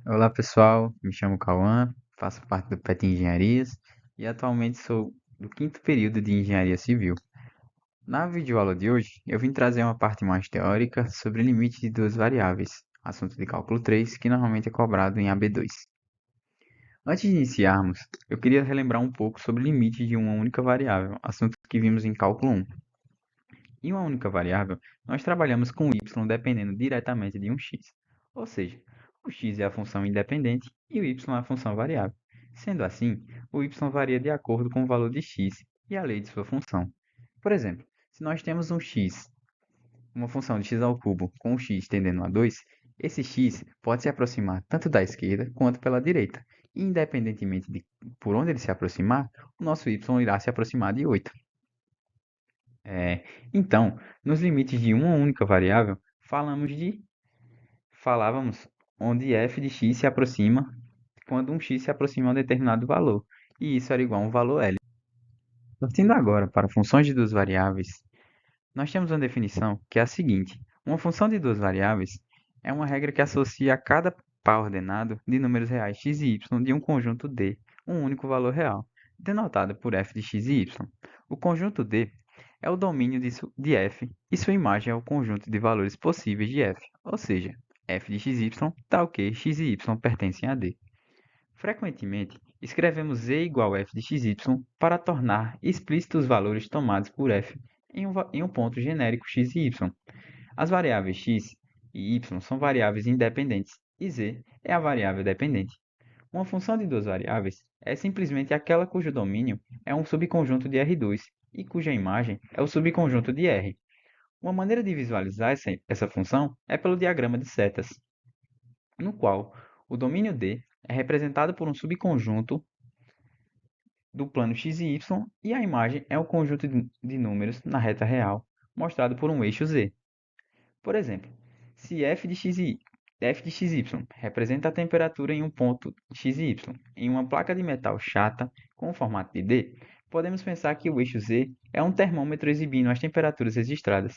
Olá pessoal, me chamo Cauã, faço parte do PET Engenharias e atualmente sou do quinto período de Engenharia Civil. Na videoaula de hoje, eu vim trazer uma parte mais teórica sobre limite de duas variáveis, assunto de cálculo 3, que normalmente é cobrado em AB2. Antes de iniciarmos, eu queria relembrar um pouco sobre limites de uma única variável, assunto que vimos em cálculo 1. Em uma única variável, nós trabalhamos com y dependendo diretamente de um x, ou seja, o x é a função independente e o y é a função variável. Sendo assim, o y varia de acordo com o valor de x e a lei de sua função. Por exemplo, se nós temos um x, uma função de x ao cubo com o x tendendo a 2, esse x pode se aproximar tanto da esquerda quanto pela direita. E independentemente de por onde ele se aproximar, o nosso y irá se aproximar de 8. Então, nos limites de uma única variável, falávamos onde f de x se aproxima quando um x se aproxima a um determinado valor, e isso era igual a um valor L. Partindo agora para funções de duas variáveis, nós temos uma definição que é a seguinte: uma função de duas variáveis é uma regra que associa a cada par ordenado de números reais x e y de um conjunto D um único valor real, denotado por f de x e y. O conjunto D é o domínio de f e sua imagem é o conjunto de valores possíveis de f, ou seja, f de xy tal que x e y pertencem a D. Frequentemente, escrevemos e igual a f de xy para tornar explícitos os valores tomados por f em um ponto genérico x e y. As variáveis x e y são variáveis independentes e z é a variável dependente. Uma função de duas variáveis é simplesmente aquela cujo domínio é um subconjunto de R2 e cuja imagem é o subconjunto de R. Uma maneira de visualizar essa função é pelo diagrama de setas, no qual o domínio D é representado por um subconjunto do plano x e y e a imagem é o conjunto de números na reta real, mostrado por um eixo z. Por exemplo, se f de xy representa a temperatura em um ponto x e y em uma placa de metal chata com o formato de D, podemos pensar que o eixo z é um termômetro exibindo as temperaturas registradas.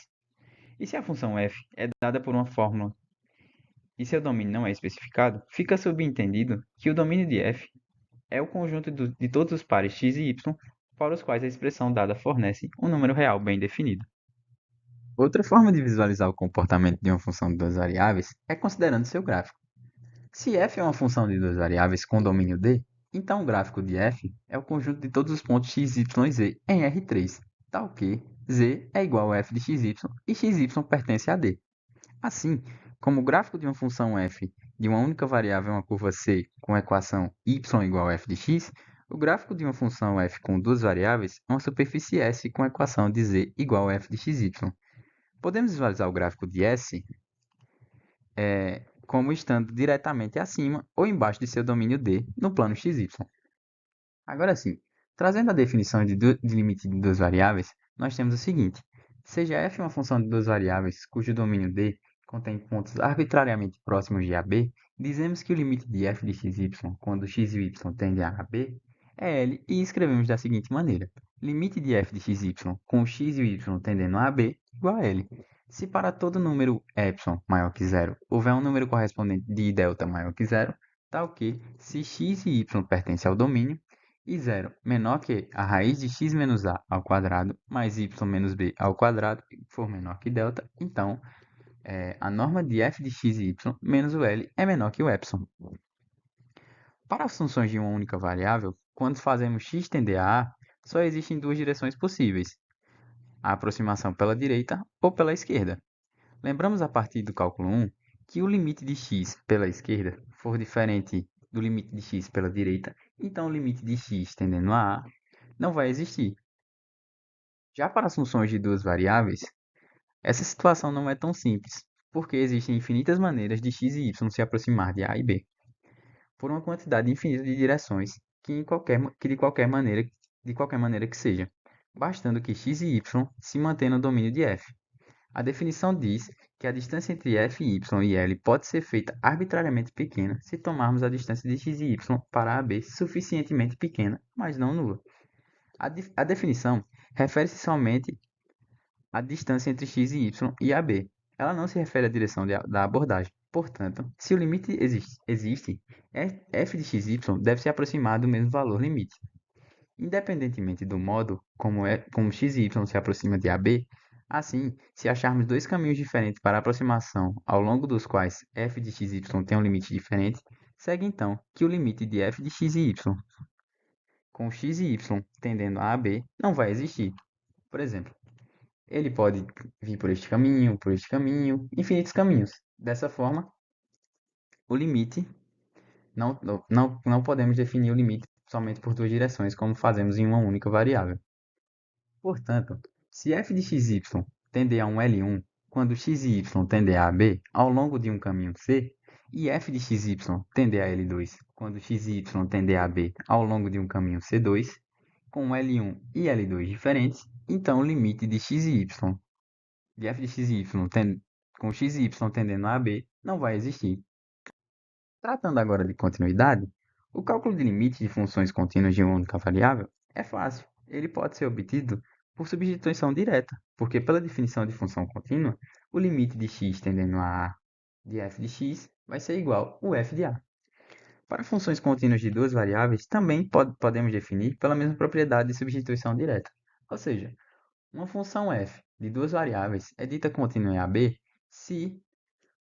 E se a função f é dada por uma fórmula e seu domínio não é especificado, fica subentendido que o domínio de f é o conjunto de todos os pares x e y para os quais a expressão dada fornece um número real bem definido. Outra forma de visualizar o comportamento de uma função de duas variáveis é considerando seu gráfico. Se f é uma função de duas variáveis com domínio D, então o gráfico de f é o conjunto de todos os pontos x, y e z em R3, tal que z é igual a f de xy e xy pertence a D. Assim, como o gráfico de uma função f de uma única variável é uma curva C com a equação y igual a f de x, o gráfico de uma função f com duas variáveis é uma superfície S com a equação de z igual a f de xy. Podemos visualizar o gráfico de S como estando diretamente acima ou embaixo de seu domínio D no plano XY. Agora sim, trazendo a definição de limite de duas variáveis, nós temos o seguinte: seja f uma função de duas variáveis cujo domínio D contém pontos arbitrariamente próximos de AB, dizemos que o limite de f de xy quando x e y tendem a AB é L e escrevemos da seguinte maneira: limite de f de xy com o x e o y tendendo a AB igual a L. Se para todo número epsilon maior que zero houver um número correspondente de delta maior que zero, tal que, se x e y pertencem ao domínio, e zero menor que a raiz de x menos a ao quadrado mais y menos b ao quadrado for menor que delta, então a norma de f de x e y menos o L é menor que o epsilon. Para as funções de uma única variável, quando fazemos x tender a A, só existem duas direções possíveis: a aproximação pela direita ou pela esquerda. Lembramos a partir do cálculo 1 que o limite de x pela esquerda for diferente do limite de x pela direita, então o limite de x tendendo a não vai existir. Já para as funções de duas variáveis, essa situação não é tão simples, porque existem infinitas maneiras de x e y se aproximar de A e B, por uma quantidade infinita de direções de qualquer maneira que seja, bastando que x e y se mantenham no domínio de f. A definição diz que a distância entre f, y e L pode ser feita arbitrariamente pequena se tomarmos a distância de x e y para AB suficientemente pequena, mas não nula. A definição refere-se somente à distância entre x e y e AB. ela não se refere à direção da abordagem. Portanto, se o limite existe, f de xy deve se aproximar do mesmo valor limite. Independentemente do modo como xy se aproxima de AB, assim, se acharmos dois caminhos diferentes para aproximação ao longo dos quais f de xy tem um limite diferente, segue então que o limite de f de xy com x e y tendendo a AB não vai existir. Por exemplo, ele pode vir por este caminho, infinitos caminhos. Dessa forma, o limite, não podemos definir o limite somente por duas direções, como fazemos em uma única variável. Portanto, se f de xy tender a um L1, quando x e y tender a AB ao longo de um caminho C, e f de xy tender a L2, quando x e y tender a AB ao longo de um caminho C2, com L1 e L2 diferentes, então o limite de x e y de f de xy com x e y tendendo a AB não vai existir. Tratando agora de continuidade, o cálculo de limite de funções contínuas de uma única variável é fácil. Ele pode ser obtido por substituição direta, porque pela definição de função contínua, o limite de x tendendo a de f de x vai ser igual ao f de a. Para funções contínuas de duas variáveis, também podemos definir pela mesma propriedade de substituição direta. Ou seja, uma função f de duas variáveis é dita contínua em AB se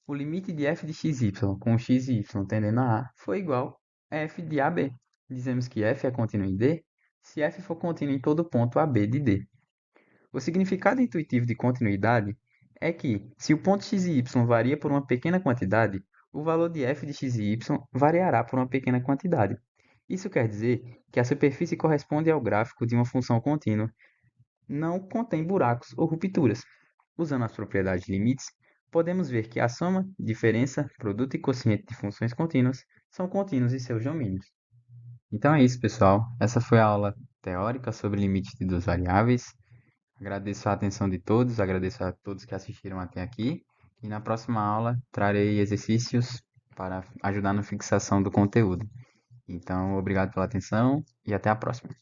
o limite de f de xy com x e y tendendo a for igual a f de AB. Dizemos que f é contínuo em D se f for contínuo em todo ponto AB de D. O significado intuitivo de continuidade é que, se o ponto x e y varia por uma pequena quantidade, o valor de f de x e y variará por uma pequena quantidade. Isso quer dizer que a superfície corresponde ao gráfico de uma função contínua, não contém buracos ou rupturas. Usando as propriedades de limites, podemos ver que a soma, diferença, produto e quociente de funções contínuas são contínuos em seus domínios. Então é isso, pessoal. Essa foi a aula teórica sobre limites de duas variáveis. Agradeço a atenção de todos, agradeço a todos que assistiram até aqui. E na próxima aula trarei exercícios para ajudar na fixação do conteúdo. Então, obrigado pela atenção e até a próxima.